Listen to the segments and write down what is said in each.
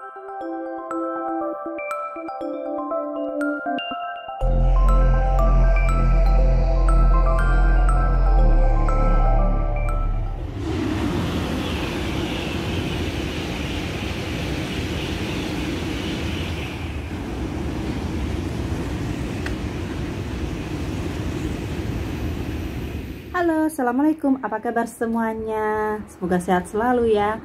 Halo, assalamualaikum. Apa kabar semuanya? Semoga sehat selalu ya.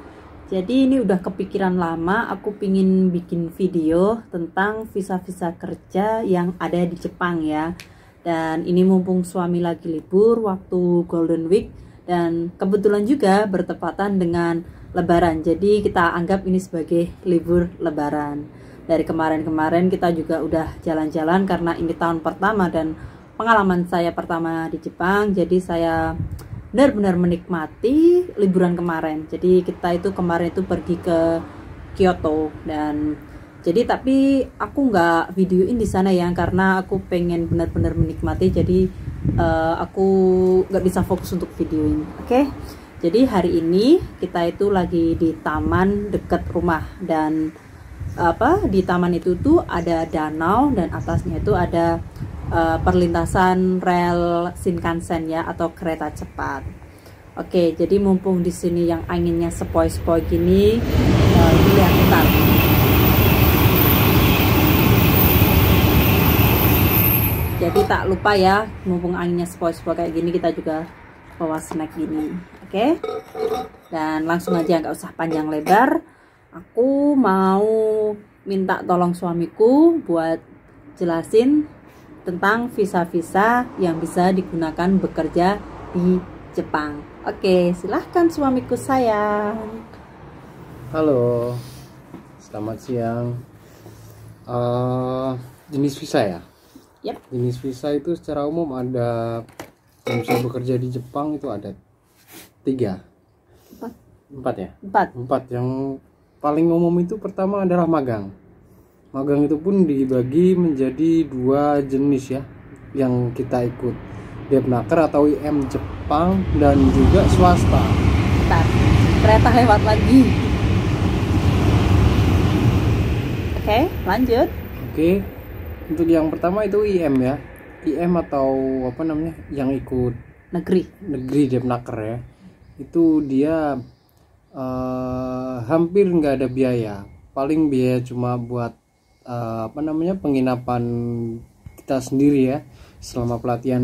Jadi ini udah kepikiran lama, aku pingin bikin video tentang visa-visa kerja yang ada di Jepang ya. Dan ini mumpung suami lagi libur waktu Golden Week dan kebetulan juga bertepatan dengan Lebaran. Jadi kita anggap ini sebagai libur Lebaran. Dari kemarin-kemarin kita juga udah jalan-jalan karena ini tahun pertama dan pengalaman saya pertama di Jepang, jadi saya benar-benar menikmati liburan kemarin. Jadi kita itu kemarin itu pergi ke Kyoto dan jadi tapi aku nggak videoin di sana ya karena aku pengen benar-benar menikmati. Jadi aku nggak bisa fokus untuk videoin. Oke. Jadi hari ini kita itu lagi di taman dekat rumah dan di taman itu tuh ada danau dan atasnya itu ada perlintasan rel Shinkansen ya atau kereta cepat. Oke, jadi mumpung di sini yang anginnya sepoi-sepoi gini, lihat ntar. Jadi tak lupa ya, mumpung anginnya sepoi-sepoi kayak gini kita juga bawa snack gini. Oke, dan langsung aja nggak usah panjang lebar. Aku mau minta tolong suamiku buat jelasin tentang visa-visa yang bisa digunakan bekerja di Jepang. Oke, silahkan suamiku sayang. Halo, selamat siang. Jenis visa ya? Yep. Jenis visa itu secara umum ada yang bisa bekerja di Jepang itu ada 3. 4 ya? 4. Yang paling umum itu pertama adalah magang. Magang itu pun dibagi menjadi 2 jenis ya, yang kita ikut Depnaker atau IM Jepang dan juga swasta. Bentar, kereta lewat lagi. Oke, lanjut. Oke, untuk yang pertama itu IM ya, IM atau apa namanya, yang ikut negeri Depnaker ya. Itu dia hampir nggak ada biaya, paling biaya cuma buat penginapan kita sendiri ya selama pelatihan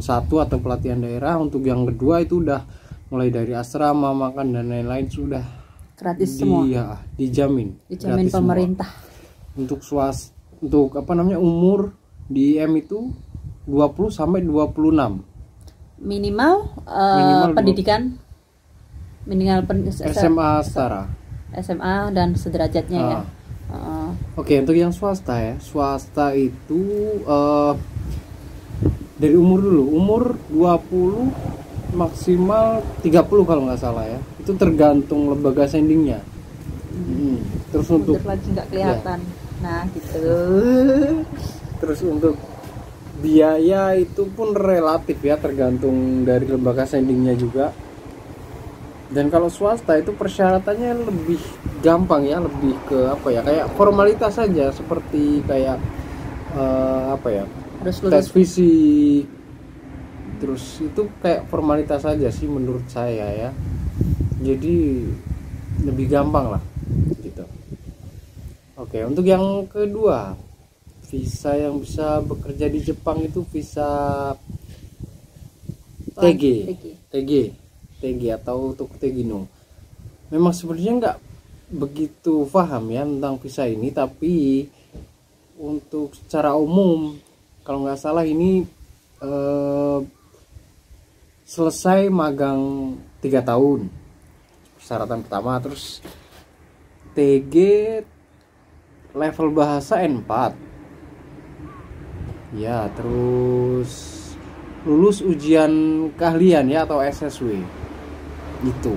1 atau pelatihan daerah. Untuk yang kedua itu udah mulai dari asrama, makan dan lain-lain sudah gratis semua ya, dijamin pemerintah semua. Untuk umur di IM itu 20 sampai 26 minimal pendidikan SMA setara, SMA dan sederajatnya ya. Oke, untuk yang swasta ya, swasta itu dari umur dulu, umur 20 maksimal 30 kalau nggak salah ya, itu tergantung lembaga sendingnya. Terus untuk lagi nggak kelihatan ya. Nah gitu. Terus untuk biaya itu pun relatif ya, tergantung dari lembaga sendingnya juga. Dan kalau swasta itu persyaratannya lebih gampang ya, lebih ke kayak formalitas saja, seperti kayak tes fisik. Terus itu kayak formalitas saja sih menurut saya ya. Jadi lebih gampang lah gitu. Oke, untuk yang kedua, visa yang bisa bekerja di Jepang itu visa TG atau Tokutegi-no. Memang sebenarnya nggak begitu paham ya tentang visa ini, tapi untuk secara umum kalau nggak salah ini selesai magang 3 tahun persyaratan pertama, terus TG level bahasa N4 ya, terus lulus ujian keahlian ya atau SSW gitu.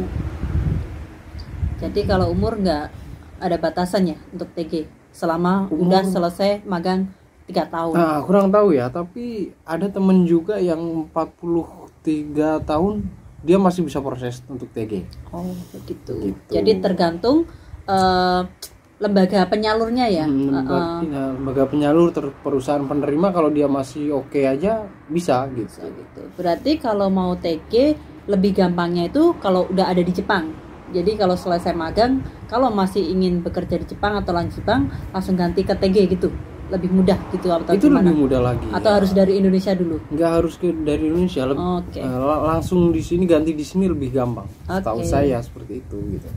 Jadi kalau umur nggak ada batasannya untuk TG selama udah selesai magang 3 tahun. Nah, kurang tahu ya, tapi ada temen juga yang 43 tahun dia masih bisa proses untuk TG. Oh begitu. Jadi tergantung lembaga penyalurnya ya. Lembaga penyalur perusahaan penerima kalau dia masih oke aja bisa gitu. Berarti kalau mau TG lebih gampangnya itu kalau udah ada di Jepang. Jadi kalau selesai magang, kalau masih ingin bekerja di Jepang atau lanjut Jepang, langsung ganti ke TG gitu. Lebih mudah gitu atau itu gimana? Lebih mudah lagi. Atau harus dari Indonesia dulu? Nggak harus dari Indonesia, langsung di sini ganti di sini lebih gampang. Tahu saya seperti itu gitu.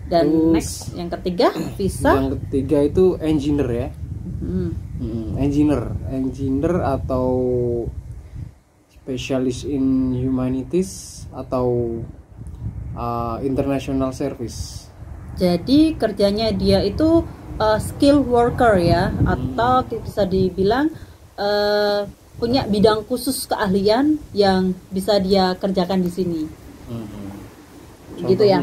Dan terus, next yang ketiga visa. Yang ketiga itu engineer ya. Engineer atau specialist in humanities atau international service. Jadi kerjanya dia itu skill worker ya, atau bisa dibilang punya bidang khusus keahlian yang bisa dia kerjakan di sini. Gitu ya.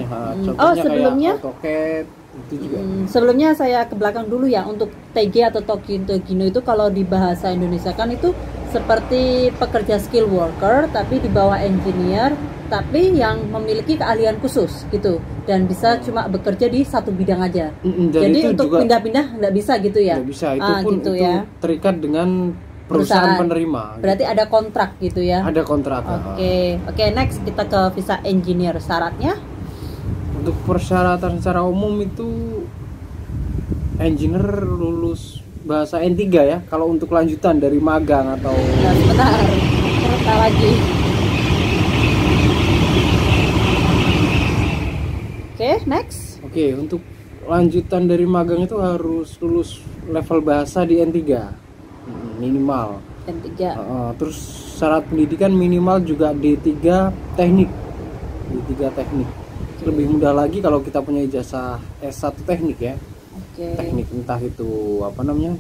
Sebelumnya AutoCAD itu juga. Sebelumnya saya ke belakang dulu ya, untuk TG atau Togino itu kalau di bahasa Indonesia kan itu seperti pekerja skill worker tapi di bawah engineer, tapi yang memiliki keahlian khusus gitu, dan bisa cuma bekerja di satu bidang aja. Jadi untuk pindah-pindah nggak bisa gitu ya. Nggak bisa, itu pun gitu itu ya. Terikat dengan perusahaan penerima. Berarti gitu. Ada kontrak gitu ya. Ada kontrak. Oke, next kita ke visa engineer. Syaratnya? Untuk persyaratan secara umum itu engineer lulus bahasa N3 ya. Kalau untuk lanjutan dari magang atau sebentar lagi. Oke, next. Oke, untuk lanjutan dari magang itu harus lulus level bahasa di N3 minimal. N3. Terus syarat pendidikan minimal juga D3 teknik. D3 teknik. Lebih mudah lagi kalau kita punya ijazah S1 teknik ya. Teknik entah itu apa namanya?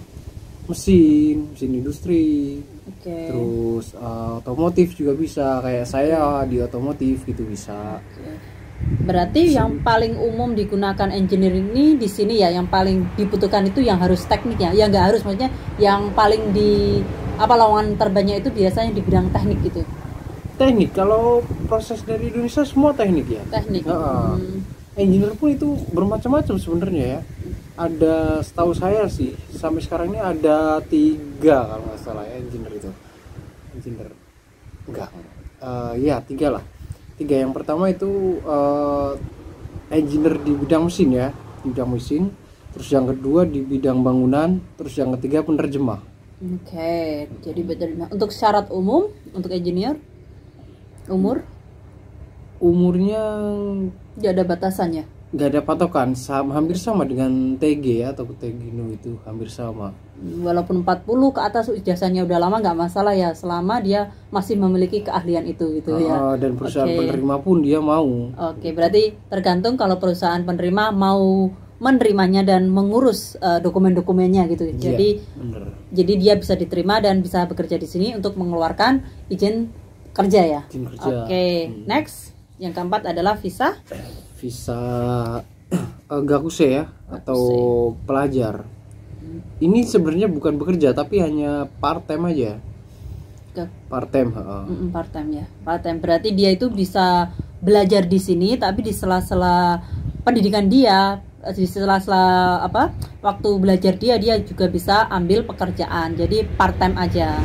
Mesin industri. Terus otomotif juga bisa, kayak saya di otomotif gitu bisa. Berarti yang paling umum digunakan engineering ini di sini ya, yang paling dibutuhkan itu yang harus tekniknya. Ya nggak harus, maksudnya yang paling di lowongan terbanyak itu biasanya di bidang teknik gitu. Teknik, kalau proses dari Indonesia semua teknik ya. Teknik. Engineer pun itu bermacam-macam sebenarnya ya. Ada, setahu saya sih sampai sekarang ini ada 3 kalau nggak salah ya, engineer itu. Engineer enggak, ya 3 lah. 3 yang pertama itu engineer di bidang mesin ya, di bidang mesin. Terus yang kedua di bidang bangunan. Terus yang ketiga penerjemah. Jadi penerjemah. Untuk syarat umum untuk engineer, umurnya nggak ada batasannya. Nggak ada patokan, hampir sama dengan TG ya, atau Tegino itu hampir sama. Walaupun 40 ke atas ijazahnya udah lama nggak masalah ya, selama dia masih memiliki keahlian itu gitu ya. Dan perusahaan penerima pun dia mau. Berarti tergantung kalau perusahaan penerima mau menerimanya dan mengurus dokumen-dokumennya gitu. Jadi dia bisa diterima dan bisa bekerja di sini untuk mengeluarkan izin kerja ya. Next, yang keempat adalah visa gakuse ya, atau pelajar. Ini sebenarnya bukan bekerja tapi hanya part time aja. Part time ya. Part time berarti dia itu bisa belajar di sini, tapi di sela-sela pendidikan dia, di sela-sela waktu belajar dia juga bisa ambil pekerjaan. Jadi part time aja.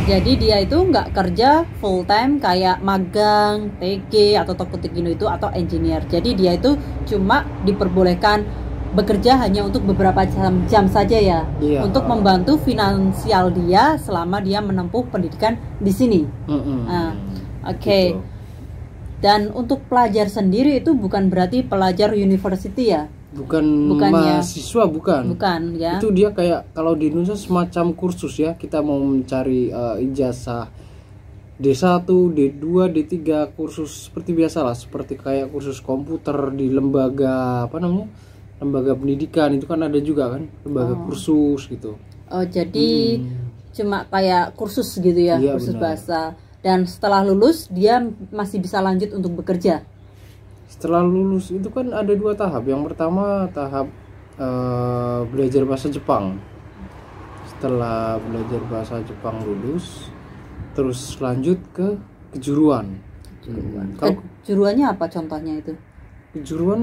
Jadi dia itu nggak kerja full time kayak magang, TG atau Togino itu atau engineer. Jadi dia itu cuma diperbolehkan bekerja hanya untuk beberapa jam saja ya, untuk membantu finansial dia selama dia menempuh pendidikan di sini. Gitu. Dan untuk pelajar sendiri itu bukan berarti pelajar university ya. Bukan mahasiswa, bukan ya. Itu dia kayak kalau di Indonesia semacam kursus ya, kita mau mencari ijazah D1, D2, D3, kursus seperti biasa lah, seperti kayak kursus komputer di lembaga lembaga pendidikan itu kan ada juga kan, lembaga kursus gitu. Jadi cuma kayak kursus gitu ya, kursus bahasa. Dan setelah lulus dia masih bisa lanjut untuk bekerja. Setelah lulus itu kan ada 2 tahap. Yang pertama tahap belajar bahasa Jepang. Setelah belajar bahasa Jepang lulus, terus lanjut ke kejuruan. Kejuruannya apa contohnya itu? Kejuruan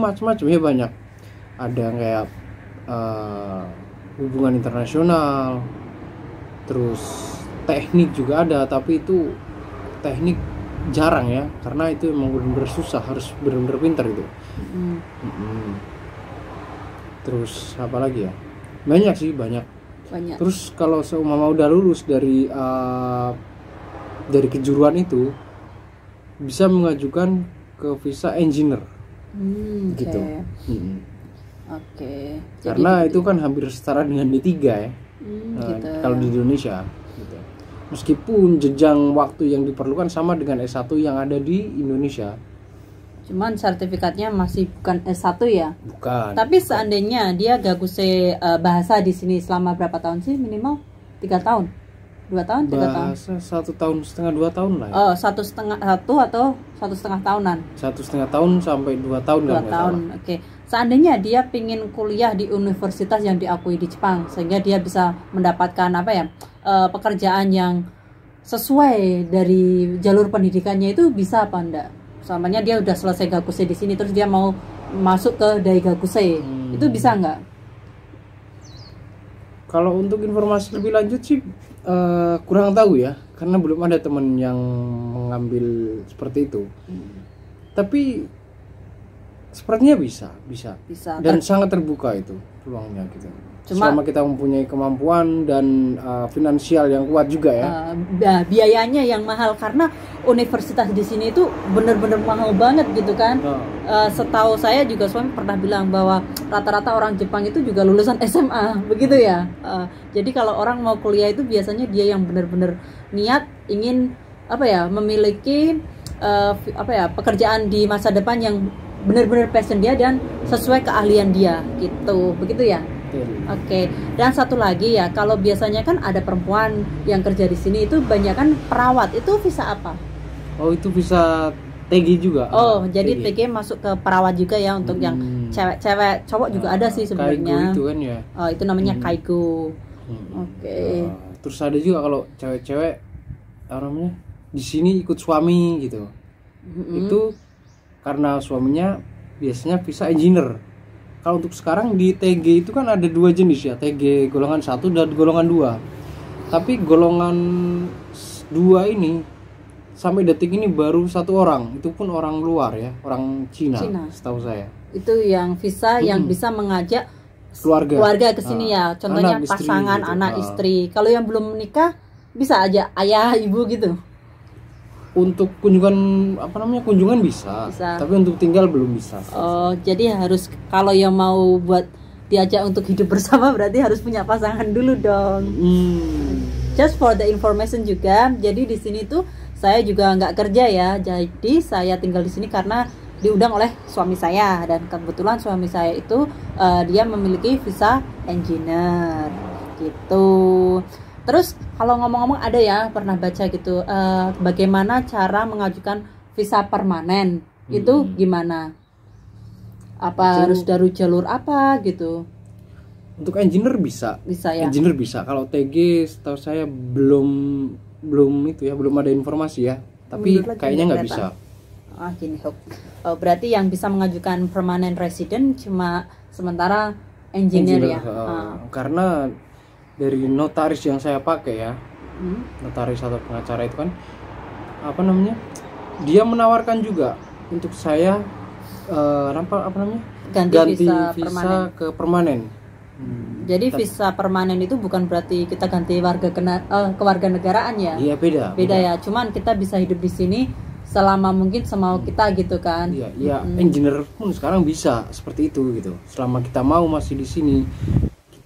macam-macam ya, banyak. Ada kayak hubungan internasional, terus teknik juga ada, tapi itu teknik jarang ya, karena itu emang benar-benar susah, harus benar-benar pintar gitu. Terus apa lagi ya, banyak sih, banyak. Terus kalau seumpama udah lulus dari kejuruan itu, bisa mengajukan ke visa engineer gitu. Karena itu kan hampir setara dengan D3 ya, gitu. Kalau di Indonesia gitu. Meskipun jenjang waktu yang diperlukan sama dengan S1 yang ada di Indonesia, cuman sertifikatnya masih bukan S1 ya. Bukan. Tapi seandainya dia gaguse bahasa di sini selama berapa tahun sih, minimal 3 tahun, 2 tahun, 3 tahun? Bahasa 1,5 tahun, 2 tahun lah ya. 1,5 atau 1,5 tahunan? 1,5 tahun sampai 2 tahun. 2 tahun, oke. Seandainya dia pingin kuliah di universitas yang diakui di Jepang, sehingga dia bisa mendapatkan pekerjaan yang sesuai dari jalur pendidikannya, itu bisa apa enggak? Soalnya dia udah selesai gakuse di sini, terus dia mau masuk ke Daigakuse, itu bisa nggak? Kalau untuk informasi lebih lanjut sih kurang tahu ya, karena belum ada teman yang mengambil seperti itu. Tapi sepertinya bisa. Dan sangat terbuka itu peluangnya gitu. Selama kita mempunyai kemampuan dan finansial yang kuat juga ya. Biayanya yang mahal, karena universitas di sini itu bener-bener mahal banget gitu kan. Setahu saya juga suami pernah bilang bahwa rata-rata orang Jepang itu juga lulusan SMA, begitu ya. Jadi kalau orang mau kuliah itu biasanya dia yang bener-bener niat ingin memiliki pekerjaan di masa depan yang benar-benar passion dia dan sesuai keahlian dia gitu, begitu ya. Oke. Dan satu lagi ya, kalau biasanya kan ada perempuan yang kerja di sini itu banyak kan perawat, itu visa apa? Oh, itu visa TG juga. Jadi TG masuk ke perawat juga ya, untuk yang cewek-cewek, cowok juga ada sih sebenarnya. Kaigo itu kan ya. Itu namanya Kaigo. Oke. Terus ada juga kalau cewek-cewek di sini ikut suami gitu. Itu karena suaminya biasanya visa engineer. Kalau untuk sekarang di TG itu kan ada 2 jenis ya, TG golongan 1 dan golongan 2. Tapi golongan 2 ini sampai detik ini baru 1 orang, itu pun orang luar ya, orang Cina. Setahu saya. Itu yang visa yang bisa mengajak keluarga ke sini ya. Contohnya anak, pasangan, istri, gitu. Anak, istri. Kalau yang belum menikah bisa aja ayah, ibu gitu. Untuk kunjungan bisa, tapi untuk tinggal belum bisa. Jadi harus, kalau yang mau buat diajak untuk hidup bersama berarti harus punya pasangan dulu dong. Just for the information juga. Jadi di sini tuh saya juga nggak kerja ya. Jadi saya tinggal di sini karena diundang oleh suami saya, dan kebetulan suami saya itu dia memiliki visa engineer gitu. Terus kalau ngomong-ngomong ada ya, pernah baca gitu, bagaimana cara mengajukan visa permanen, itu gimana? Apa harus dari jalur apa gitu? Untuk engineer bisa ya? Engineer bisa. Kalau TG setahu saya belum ada informasi ya, tapi kayaknya nggak bisa. Gini, berarti yang bisa mengajukan permanent resident cuma sementara engineer ya? Karena dari notaris yang saya pakai ya, notaris atau pengacara itu kan dia menawarkan juga untuk saya ganti visa ke permanen. Jadi visa permanen itu bukan berarti kita ganti kewarganegaraan ya? Iya, beda ya. Cuman kita bisa hidup di sini selama mungkin semau kita gitu kan? Iya. Engineer pun sekarang bisa seperti itu gitu. Selama kita mau masih di sini,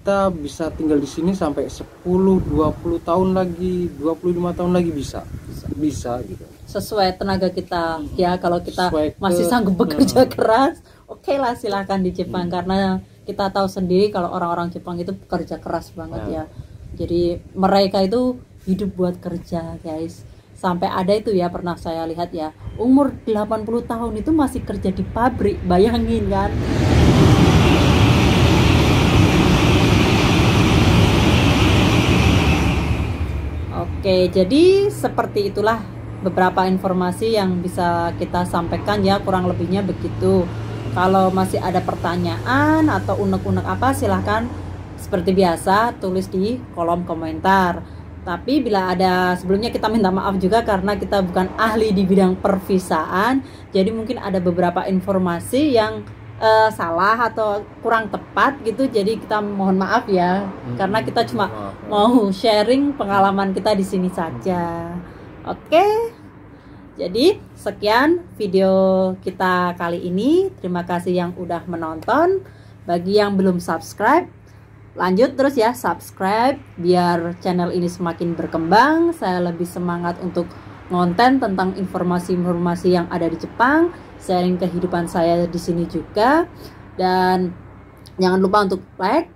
kita bisa tinggal di sini sampai 10, 20 tahun lagi, 25 tahun lagi bisa gitu. Sesuai tenaga kita ya, kalau kita masih sanggup bekerja keras, oke lah, silahkan di Jepang. Karena kita tahu sendiri kalau orang-orang Jepang itu bekerja keras banget ya. Jadi mereka itu hidup buat kerja, guys. Sampai ada itu ya, pernah saya lihat ya, umur 80 tahun itu masih kerja di pabrik, bayangin kan. Oke, jadi seperti itulah beberapa informasi yang bisa kita sampaikan ya, kurang lebihnya begitu. Kalau masih ada pertanyaan atau unek-unek apa, silahkan seperti biasa tulis di kolom komentar. Tapi bila ada, sebelumnya kita minta maaf juga karena kita bukan ahli di bidang pervisaan, jadi mungkin ada beberapa informasi yang salah atau kurang tepat gitu, jadi kita mohon maaf ya, karena kita cuma mau sharing pengalaman kita di sini saja. Oke, jadi sekian video kita kali ini. Terima kasih yang udah menonton. Bagi yang belum subscribe, lanjut terus ya, subscribe biar channel ini semakin berkembang. Saya lebih semangat untuk konten tentang informasi-informasi yang ada di Jepang, sharing kehidupan saya di sini juga. Dan jangan lupa untuk like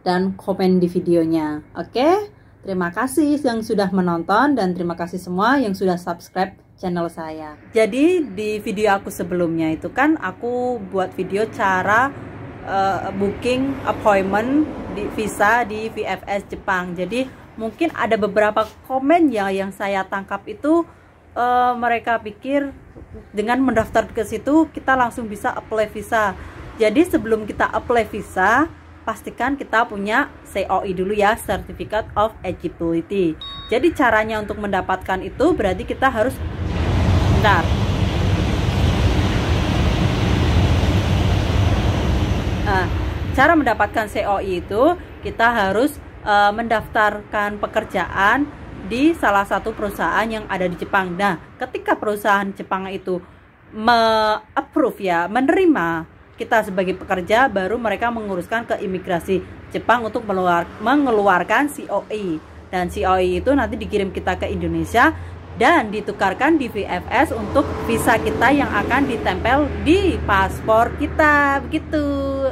dan komen di videonya. Oke, terima kasih yang sudah menonton dan terima kasih semua yang sudah subscribe channel saya. Jadi di video aku sebelumnya itu kan aku buat video cara booking appointment di visa di VFS Jepang. Jadi mungkin ada beberapa komen yang saya tangkap itu mereka pikir dengan mendaftar ke situ kita langsung bisa apply visa. Jadi sebelum kita apply visa, pastikan kita punya COI dulu ya, Certificate of Eligibility. Jadi caranya untuk mendapatkan itu berarti kita harus cara mendapatkan COI itu kita harus mendaftarkan pekerjaan di salah satu perusahaan yang ada di Jepang. Nah, ketika perusahaan Jepang itu approve ya, menerima kita sebagai pekerja, baru mereka menguruskan ke imigrasi Jepang untuk mengeluarkan COI. Dan COI itu nanti dikirim kita ke Indonesia dan ditukarkan di VFS untuk visa kita yang akan ditempel di paspor kita, begitu.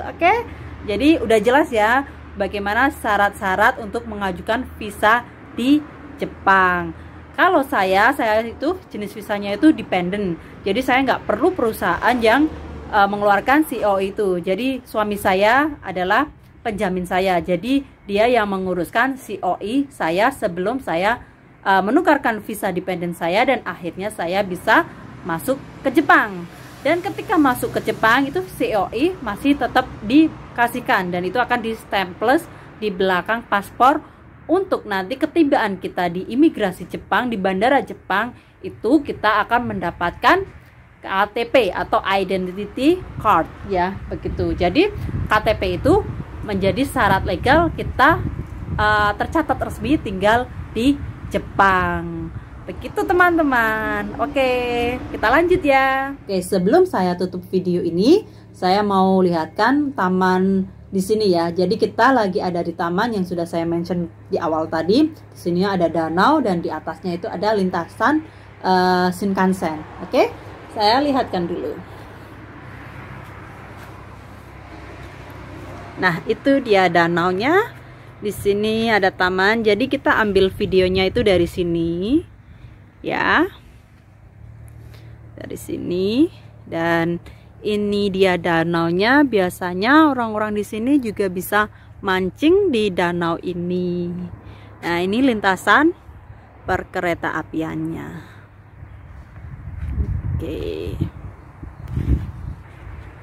Oke? Jadi udah jelas ya bagaimana syarat-syarat untuk mengajukan visa di Jepang. Kalau saya itu jenis visanya itu dependent. Jadi saya nggak perlu perusahaan yang mengeluarkan COI itu. Jadi suami saya adalah penjamin saya. Jadi dia yang menguruskan COI saya sebelum saya menukarkan visa dependent saya dan akhirnya saya bisa masuk ke Jepang. Dan ketika masuk ke Jepang itu COI masih tetap dikasihkan dan itu akan di stemples di belakang paspor untuk nanti ketibaan kita di imigrasi Jepang, di bandara Jepang, itu kita akan mendapatkan KTP atau Identity Card ya, begitu. Jadi KTP itu menjadi syarat legal kita tercatat resmi tinggal di Jepang. Begitu teman-teman. Oke, kita lanjut ya. Oke, sebelum saya tutup video ini, saya mau lihatkan taman di sini ya. Jadi kita lagi ada di taman yang sudah saya mention di awal tadi. Di sini ada danau dan di atasnya itu ada lintasan Shinkansen. Oke, saya lihatkan dulu. Nah, itu dia danaunya. Di sini ada taman. Jadi kita ambil videonya itu dari sini. Ya. Dari sini dan ini dia danaunya. Biasanya orang-orang di sini juga bisa mancing di danau ini. Nah, ini lintasan perkereta apiannya.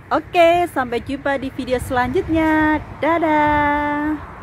Oke, sampai jumpa di video selanjutnya. Dadah.